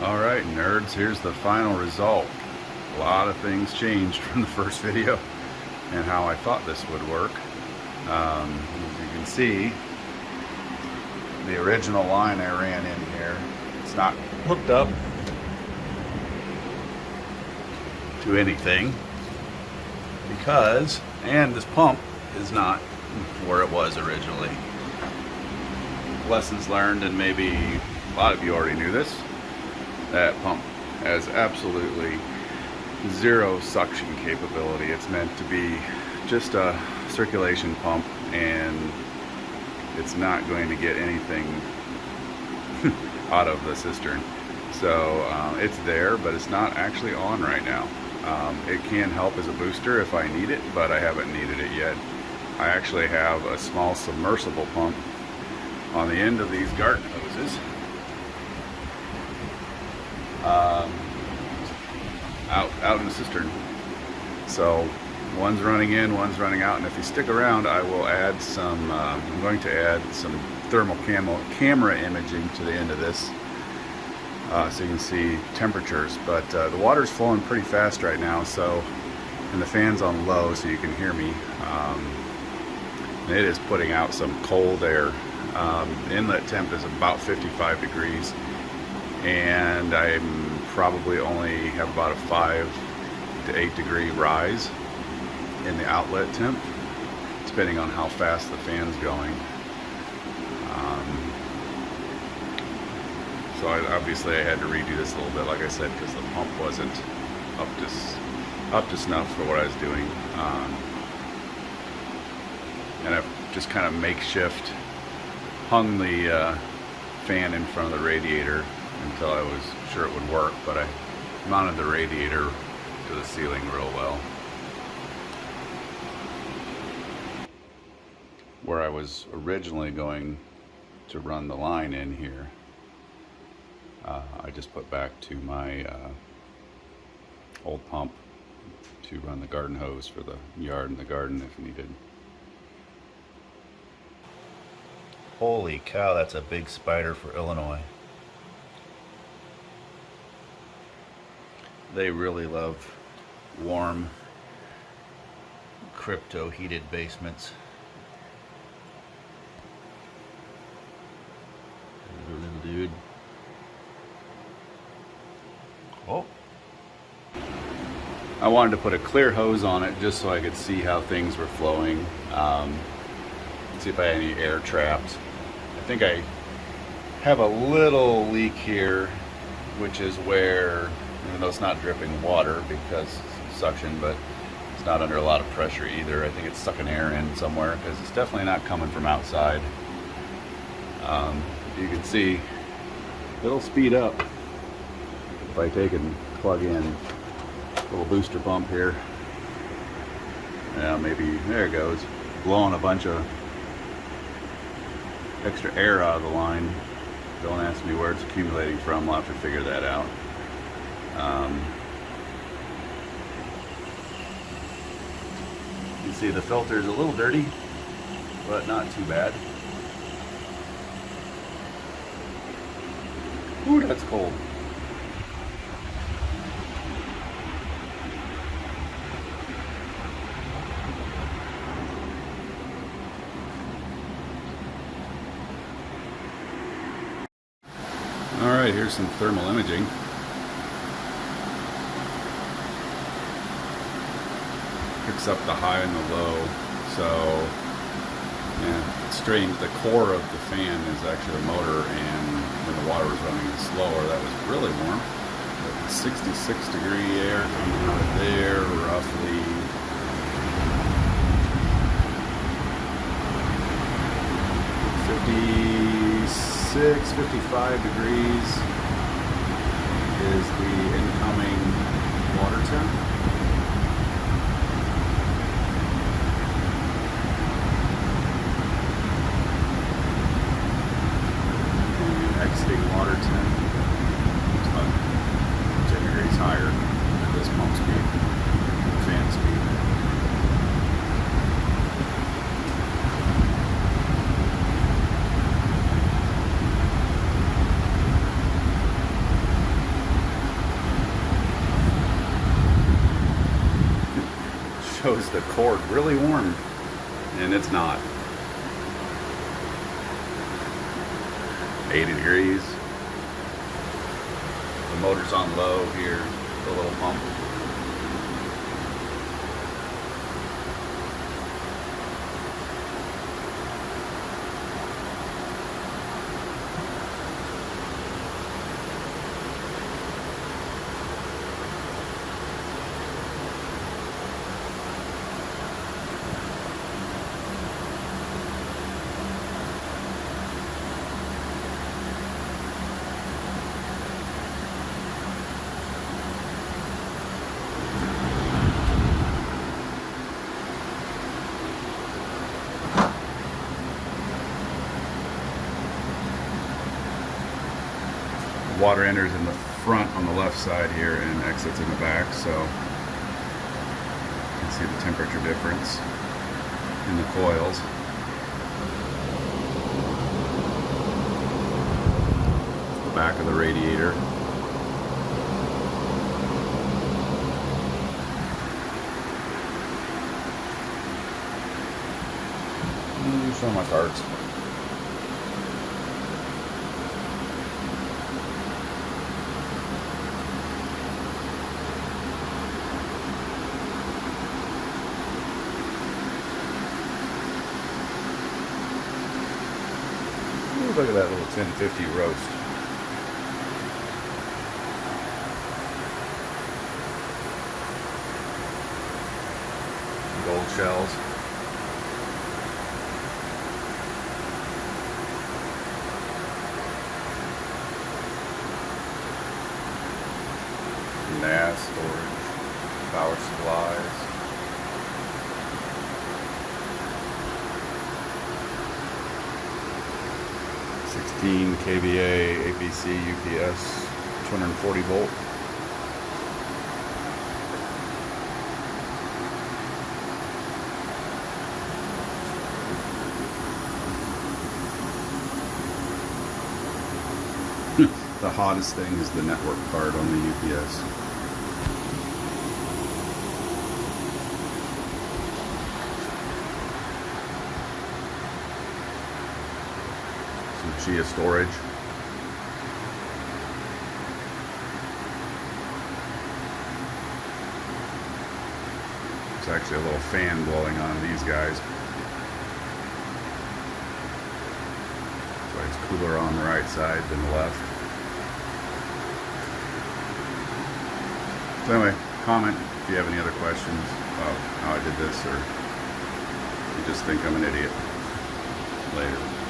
Alright nerds, here's the final result. A lot of things changed from the first video and how I thought this would work. As you can see, the original line I ran in here, it's not hooked up to anything because, and this pump is not where it was originally. Lessons learned, and maybe a lot of you already knew this. That pump has absolutely zero suction capability. It's meant to be just a circulation pump, and it's not going to get anything out of the cistern. So it's there, but it's not actually on right now. It can help as a booster if I need it, but I haven't needed it yet. I actually have a small submersible pump on the end of these garden hoses. Out in the cistern. So one's running in, one's running out, and if you stick around, I will add some, I'm going to add some thermal camera imaging to the end of this so you can see temperatures. But the water's flowing pretty fast right now, so, and the fan's on low so you can hear me. It is putting out some cold air. The inlet temp is about 55 degrees, and I'm probably only have about a 5 to 8 degree rise in the outlet temp, depending on how fast the fan's going. So obviously I had to redo this a little bit, like I said, because the pump wasn't up to snuff for what I was doing. And I've just kind of makeshift hung the fan in front of the radiator until I was sure it would work, but I mounted the radiator to the ceiling real well. Where I was originally going to run the line in here, I just put back to my old pump to run the garden hose for the yard and the garden if needed. Holy cow, that's a big spider for Illinois. They really love warm, crypto-heated basements. There's a little dude. Oh. I wanted to put a clear hose on it just so I could see how things were flowing. See if I had any air trapped. I think I have a little leak here, which is where, even though it's not dripping water because it's suction, but it's not under a lot of pressure either. I think it's sucking air in somewhere because it's definitely not coming from outside. You can see it'll speed up if I take and plug in a little booster pump here. Yeah, maybe, there it goes, blowing a bunch of extra air out of the line. Don't ask me where it's accumulating from, I'll have to figure that out. You can see the filter is a little dirty, but not too bad. Ooh, that's cold. Alright, here's some thermal imaging. Picks up the high and the low. So, yeah, it's strange. The core of the fan is actually a motor, and when the water was running slower, that was really warm. But 66 degree air coming out of there, roughly. 56, 55 degrees is the incoming water temp. And exiting water temp, 10 degrees higher at this pump speed, fan speed. shows the cord really warm, and it's not. 80 degrees. The motor's on low here, the little pump. Water enters in the front on the left side here and exits in the back, so you can see the temperature difference in the coils. The back of the radiator. Show my cards. Look at that little 1050 roast. Gold shells. NAS storage, power supplies. kVA APC UPS 240 volt. The hottest thing is the network card on the UPS. Chia storage. There's actually a little fan blowing on these guys. So it's cooler on the right side than the left. So anyway, comment if you have any other questions about how I did this, or you just think I'm an idiot. Later.